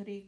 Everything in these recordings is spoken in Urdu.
3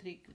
3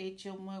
HMO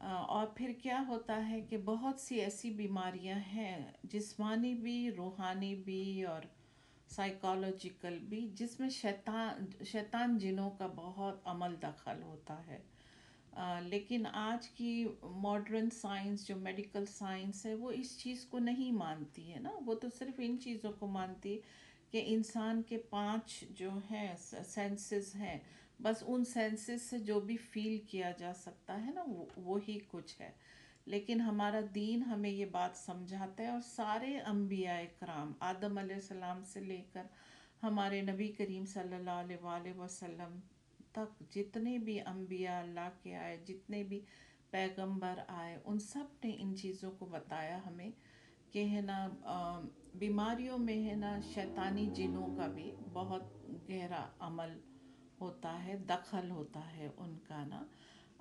اور پھر کیا ہوتا ہے کہ بہت سی ایسی بیماریاں ہیں، جسمانی بھی، روحانی بھی اور سائیکالوجیکل بھی، جس میں شیطان جنوں کا بہت عمل دخل ہوتا ہے۔ لیکن آج کی ماڈرن سائنس جو میڈیکل سائنس ہے وہ اس چیز کو نہیں مانتی ہے نا، وہ تو صرف ان چیزوں کو مانتی ہے کہ انسان کے 5 جو ہیں سینسز ہیں، بس ان سینسز سے جو بھی فیل کیا جا سکتا ہے نا وہی کچھ ہے۔ لیکن ہمارا دین ہمیں یہ بات سمجھاتا ہے، اور سارے انبیاء کرام آدم علیہ السلام سے لے کر ہمارے نبی کریم صلی اللہ علیہ وآلہ وسلم تک، جتنے بھی انبیاء اللہ کے آئے، جتنے بھی پیغمبر آئے، ان سب نے ان چیزوں کو بتایا ہمیں کہ ہے نا بیماریوں میں ہے نا شیطانی جنوں کا بھی بہت گہرا عمل ہوتا ہے، دخل ہوتا ہے ان کا نا۔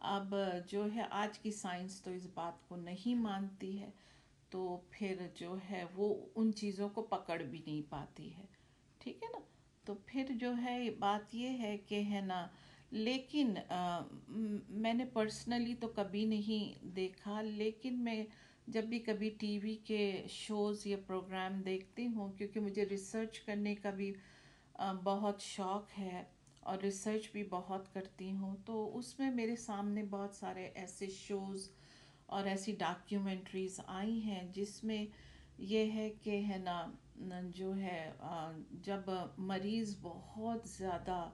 اب جو ہے آج کی سائنس تو اس بات کو نہیں مانتی ہے، تو پھر جو ہے وہ ان چیزوں کو پکڑ بھی نہیں پاتی ہے، ٹھیک ہے نا۔ تو پھر جو ہے بات یہ ہے کہ ہے نا، لیکن میں نے پرسنلی تو کبھی نہیں دیکھا، لیکن میں جب بھی کبھی ٹی وی کے شوز یا پروگرام دیکھتی ہوں، کیونکہ مجھے ریسرچ کرنے کا بھی بہت شوق ہے اور ریسرچ بھی بہت کرتی ہوں، تو اس میں میرے سامنے بہت سارے ایسے شوز اور ایسی ڈاکیومنٹریز آئی ہیں جس میں یہ ہے کہ ہے نا جو ہے جب مریض بہت زیادہ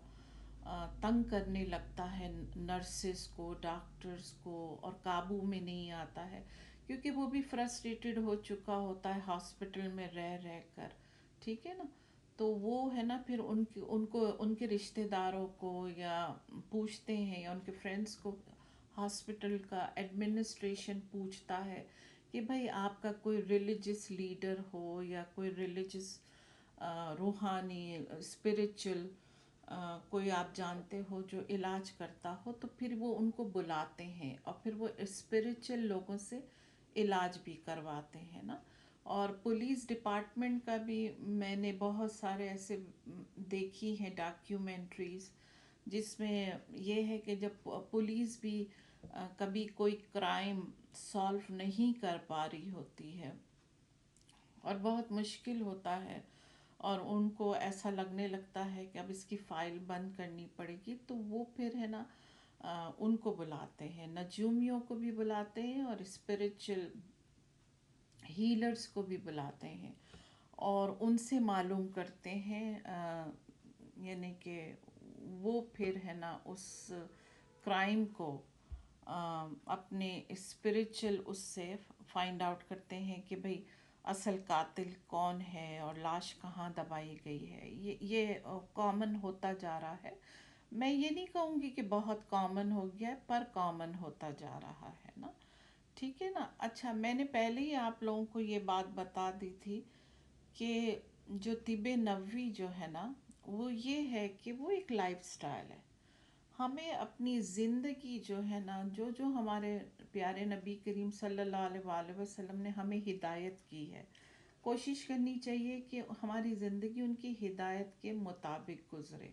تنگ کرنے لگتا ہے نرسز کو، ڈاکٹرز کو، اور قابو میں نہیں آتا ہے، کیونکہ وہ بھی فرسٹریٹڈ ہو چکا ہوتا ہے ہاسپٹل میں رہ رہ کر، ٹھیک ہے نا۔ تو وہ ہے نا پھر ان کو ان کے رشتہ داروں کو یا پوچھتے ہیں، یا ان کے فرینڈس کو ہاسپٹل کا ایڈمنسٹریشن پوچھتا ہے کہ بھائی آپ کا کوئی ریلیجس لیڈر ہو یا کوئی ریلیجس روحانی اسپریچل کوئی آپ جانتے ہو جو علاج کرتا ہو، تو پھر وہ ان کو بلاتے ہیں اور پھر وہ اسپریچل لوگوں سے علاج بھی کرواتے ہیں نا۔ اور پولیس ڈپارٹمنٹ کا بھی میں نے بہت سارے ایسے دیکھی ہیں ڈاکیومنٹریز، جس میں یہ ہے کہ جب پولیس بھی کبھی کوئی کرائم سالو نہیں کر پا رہی ہوتی ہے اور بہت مشکل ہوتا ہے، اور ان کو ایسا لگنے لگتا ہے کہ اب اس کی فائل بند کرنی پڑے گی، تو وہ پھر ہے نا ان کو بلاتے ہیں، نجومیوں کو بھی بلاتے ہیں اور اسپریچل ہیلرز کو بھی بلاتے ہیں، اور ان سے معلوم کرتے ہیں یعنی کہ وہ پھر ہے نا اس کرائم کو اپنے اسپریچل اس سے فائنڈ آؤٹ کرتے ہیں کہ بھئی اصل قاتل کون ہے اور لاش کہاں دبائی گئی ہے۔ یہ کامن ہوتا جا رہا ہے، میں یہ نہیں کہوں گی کہ بہت کامن ہو گیا ہے، پر کامن ہوتا جا رہا ہے نا، ٹھیک ہے نا۔ اچھا، میں نے پہلے ہی آپ لوگوں کو یہ بات بتا دی تھی کہ جو طب نبوی جو ہے نا وہ یہ ہے کہ وہ ایک لائف سٹائل ہے۔ ہمیں اپنی زندگی جو ہے نا، جو جو ہمارے پیارے نبی کریم صلی اللہ علیہ وآلہ وسلم نے ہمیں ہدایت کی ہے، کوشش کرنی چاہیے کہ ہماری زندگی ان کی ہدایت کے مطابق گزرے،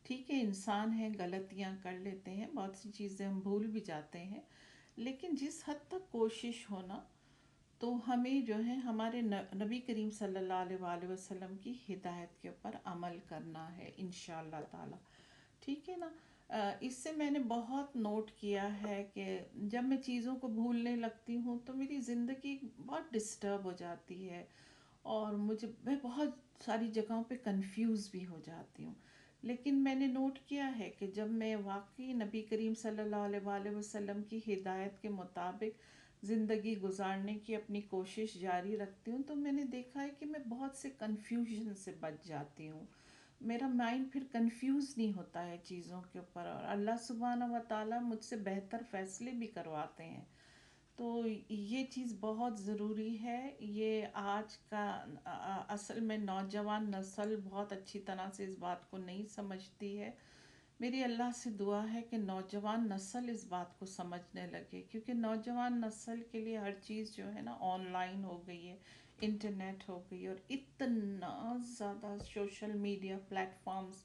ٹھیک ہے۔ انسان ہیں، غلطیاں کر لیتے ہیں، بہت سی چیزیں ہم بھول بھی جاتے ہیں، لیکن جس حد تک کوشش ہونا تو ہمیں جو ہے ہمارے نبی کریم صلی اللہ علیہ وآلہ وسلم کی ہدایت کے اوپر عمل کرنا ہے انشاءاللہ تعالی، ٹھیک ہے نا۔ اس سے میں نے بہت نوٹ کیا ہے کہ جب میں چیزوں کو بھولنے لگتی ہوں تو میری زندگی بہت ڈسٹرب ہو جاتی ہے، اور میں بہت ساری جگہوں پہ کنفیوز بھی ہو جاتی ہوں۔ لیکن میں نے نوٹ کیا ہے کہ جب میں واقعی نبی کریم صلی اللہ علیہ وآلہ وسلم کی ہدایت کے مطابق زندگی گزارنے کی اپنی کوشش جاری رکھتی ہوں، تو میں نے دیکھا ہے کہ میں بہت سے کنفیوژن سے بچ جاتی ہوں، میرا مائنڈ پھر کنفیوز نہیں ہوتا ہے چیزوں کے اوپر، اور اللہ سبحانہ و تعالیٰ مجھ سے بہتر فیصلے بھی کرواتے ہیں۔ تو یہ چیز بہت ضروری ہے، یہ آج کا اصل میں نوجوان نسل بہت اچھی طرح سے اس بات کو نہیں سمجھتی ہے۔ میری اللہ سے دعا ہے کہ نوجوان نسل اس بات کو سمجھنے لگے، کیونکہ نوجوان نسل کے لیے ہر چیز جو ہے نا آن لائن ہو گئی ہے، انٹرنیٹ ہو گئی، اور اتنا زیادہ سوشل میڈیا پلیٹ فارمز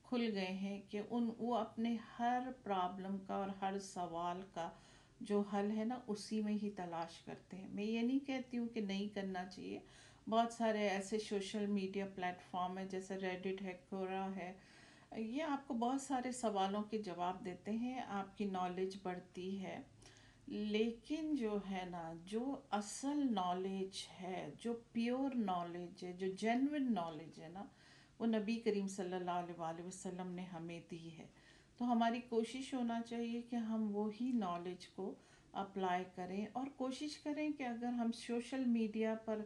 کھل گئے ہیں کہ وہ اپنے ہر پرابلم کا اور ہر سوال کا جو حل ہے نا اسی میں ہی تلاش کرتے ہیں. میں یہ نہیں کہتی ہوں کہ نہیں کرنا چاہیے. بہت سارے ایسے سوشل میڈیا پلیٹ فارم ہیں جیسے ریڈٹ ہے، کورا ہے، یہ آپ کو بہت سارے سوالوں کے جواب دیتے ہیں، آپ کی نالج بڑھتی ہے. لیکن جو ہے نا، جو اصل نالج ہے، جو پیور نالج ہے، جو جینوین نالج ہے نا، وہ نبی کریم صلی اللہ علیہ وآلہ وسلم نے ہمیں دی ہے. تو ہماری کوشش ہونا چاہیے کہ ہم وہی نالج کو اپلائی کریں، اور کوشش کریں کہ اگر ہم سوشل میڈیا پر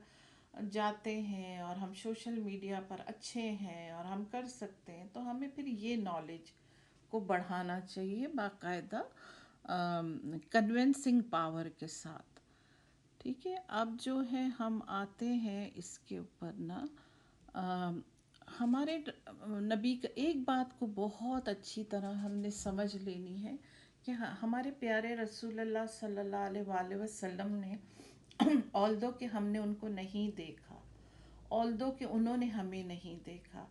جاتے ہیں اور ہم سوشل میڈیا پر اچھے ہیں اور ہم کر سکتے ہیں، تو ہمیں پھر یہ نالج کو بڑھانا چاہیے باقاعدہ کنونسنگ پاور کے ساتھ. ٹھیک ہے. اب جو ہے ہم آتے ہیں اس کے اوپر نا، ہمارے نبی کا ایک بات کو بہت اچھی طرح ہم نے سمجھ لینی ہے کہ ہمارے پیارے رسول اللہ صلی اللہ علیہ وآلہ وسلم نے although کہ ہم نے ان کو نہیں دیکھا، although کہ انہوں نے ہمیں نہیں دیکھا،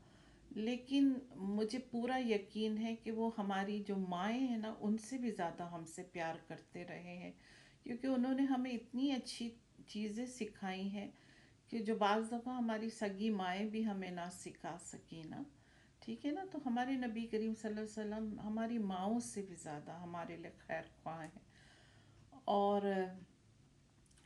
لیکن مجھے پورا یقین ہے کہ وہ ہماری جو مائیں ہیں نا ان سے بھی زیادہ ہم سے پیار کرتے رہے ہیں، کیونکہ انہوں نے ہمیں اتنی اچھی چیزیں سکھائی ہیں کہ جو بعض دفعہ ہماری سگی مائیں بھی ہمیں نہ سکھا سکی نا. ٹھیک ہے نا. تو ہمارے نبی کریم صلی اللہ علیہ وسلم ہماری ماؤں سے بھی زیادہ ہمارے لیے خیر خواہ ہیں. اور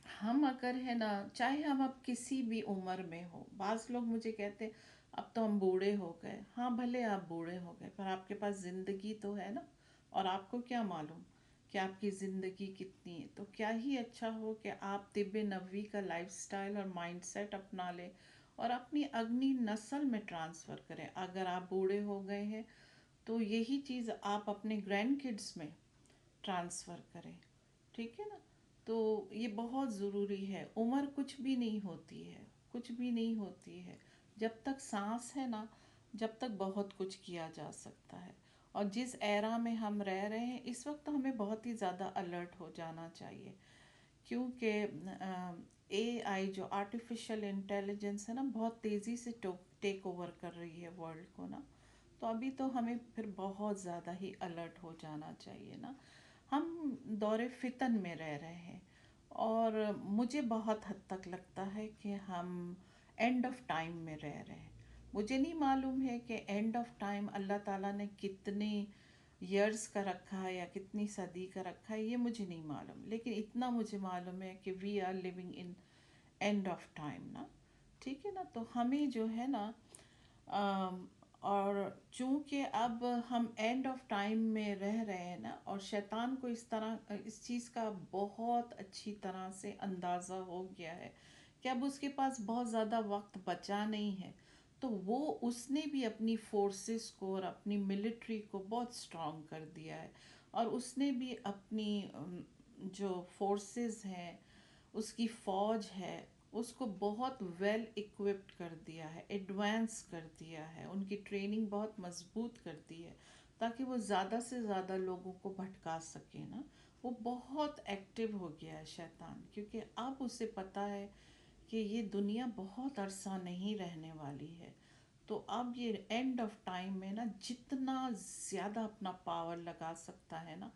ہم اگر ہے نا، چاہے ہم اب کسی بھی عمر میں ہو، بعض لوگ مجھے کہتے ہیں اب تو ہم بوڑھے ہو گئے. ہاں بھلے آپ بوڑھے ہو گئے، پر آپ کے پاس زندگی تو ہے نا، اور آپ کو کیا معلوم کہ آپ کی زندگی کتنی ہے. تو کیا ہی اچھا ہو کہ آپ طب نبوی کا لائف سٹائل اور مائنڈ سیٹ اپنا لیں اور اپنی اگلی نسل میں ٹرانسفر کریں. اگر آپ بوڑھے ہو گئے ہیں تو یہی چیز آپ اپنے گرینڈ کڈس میں ٹرانسفر کریں. ٹھیک ہے نا. تو یہ بہت ضروری ہے. عمر کچھ بھی نہیں ہوتی ہے، کچھ بھی نہیں ہوتی ہے. جب تک سانس ہے نا، جب تک بہت کچھ کیا جا سکتا ہے. اور جس ایرا میں ہم رہ رہے ہیں اس وقت ہمیں بہت ہی زیادہ الرٹ ہو جانا چاہیے، کیونکہ اے آئی جو آرٹیفیشل انٹیلیجنس ہے نا بہت تیزی سے ٹیک اوور کر رہی ہے ورلڈ کو نا. تو ابھی تو ہمیں پھر بہت زیادہ ہی الرٹ ہو جانا چاہیے نا. ہم دور فتن میں رہ رہے ہیں، اور مجھے بہت حد تک لگتا ہے کہ ہم اینڈ آف ٹائم میں رہ رہے ہیں. مجھے نہیں معلوم ہے کہ اینڈ آف ٹائم اللہ تعالیٰ نے کتنے ایئرس کا رکھا ہے یا کتنی صدی کا رکھا ہے، یہ مجھے نہیں معلوم. لیکن اتنا مجھے معلوم ہے کہ we are living in end of time نا. ٹھیک ہے نا. تو ہمیں جو ہے نا، اور چونکہ اب ہم اینڈ آف ٹائم میں رہ رہے ہیں نا، اور شیطان کو اس چیز کا بہت اچھی طرح سے اندازہ ہو گیا ہے کہ اب اس کے پاس بہت زیادہ وقت بچا نہیں ہے. تو وہ اس نے بھی اپنی فورسز کو اور اپنی ملٹری کو بہت سٹرونگ کر دیا ہے، اور اس نے بھی اپنی جو فورسز ہیں، اس کی فوج ہے، اس کو بہت ویل اکوپڈ کر دیا ہے، ایڈوانس کر دیا ہے، ان کی ٹریننگ بہت مضبوط کر دی ہے تاکہ وہ زیادہ سے زیادہ لوگوں کو بھٹکا سکے نا. وہ بہت ایکٹیو ہو گیا ہے شیطان، کیونکہ اب اسے پتہ ہے کہ یہ دنیا بہت عرصہ نہیں رہنے والی ہے. تو اب یہ اینڈ آف ٹائم میں نا جتنا زیادہ اپنا پاور لگا سکتا ہے نا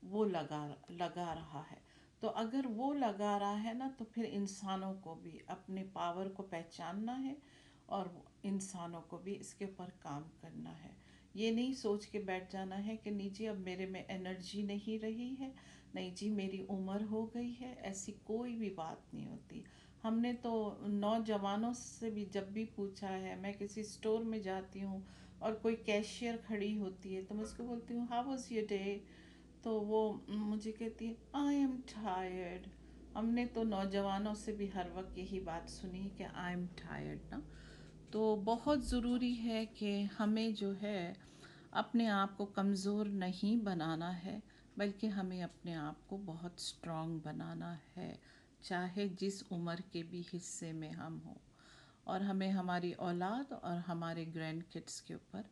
وہ لگا رہا ہے. تو اگر وہ لگا رہا ہے نا تو پھر انسانوں کو بھی اپنے پاور کو پہچاننا ہے، اور انسانوں کو بھی اس کے اوپر کام کرنا ہے. یہ نہیں سوچ کے بیٹھ جانا ہے کہ نہیں جی اب میرے میں انرجی نہیں رہی ہے، نہیں جی میری عمر ہو گئی ہے. ایسی کوئی بھی بات نہیں ہوتی. ہم نے تو نوجوانوں سے بھی جب بھی پوچھا ہے، میں کسی اسٹور میں جاتی ہوں اور کوئی کیشیئر کھڑی ہوتی ہے تو میں اس کو بولتی ہوں ہاؤ واز یور ڈے، تو وہ مجھے کہتی ہے آئی ایم ٹائرڈ. ہم نے تو نوجوانوں سے بھی ہر وقت یہی بات سنی کہ آئی ایم ٹائرڈ نا. تو بہت ضروری ہے کہ ہمیں جو ہے اپنے آپ کو کمزور نہیں بنانا ہے، بلکہ ہمیں اپنے آپ کو بہت سٹرونگ بنانا ہے، چاہے جس عمر کے بھی حصے میں ہم ہوں. اور ہمیں ہماری اولاد اور ہمارے گرینڈ کڈس کے اوپر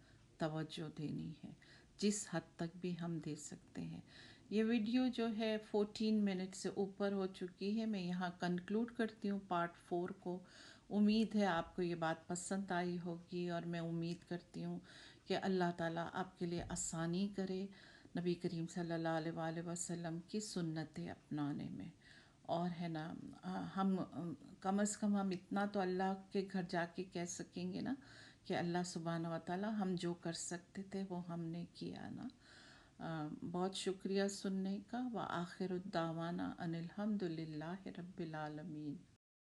توجہ دینی ہے جس حد تک بھی ہم دے سکتے ہیں. یہ ویڈیو جو ہے 14 منٹ سے اوپر ہو چکی ہے. میں یہاں کنکلوڈ کرتی ہوں پارٹ 4 کو. امید ہے آپ کو یہ بات پسند آئی ہوگی، اور میں امید کرتی ہوں کہ اللہ تعالیٰ آپ کے لیے آسانی کرے. نبی کریم صلی اللہ علیہ وآلہ وسلم کی سنتیں اپنانے میں، اور ہے نا ہم کم از کم ہم اتنا تو اللہ کے گھر جا کے کہہ سکیں گے نا کہ اللہ سبحانہ و تعالیٰ ہم جو کر سکتے تھے وہ ہم نے کیا نا۔ بہت شکریہ سننے کا، وآخر الدعوانا ان الحمد للہ رب العالمین۔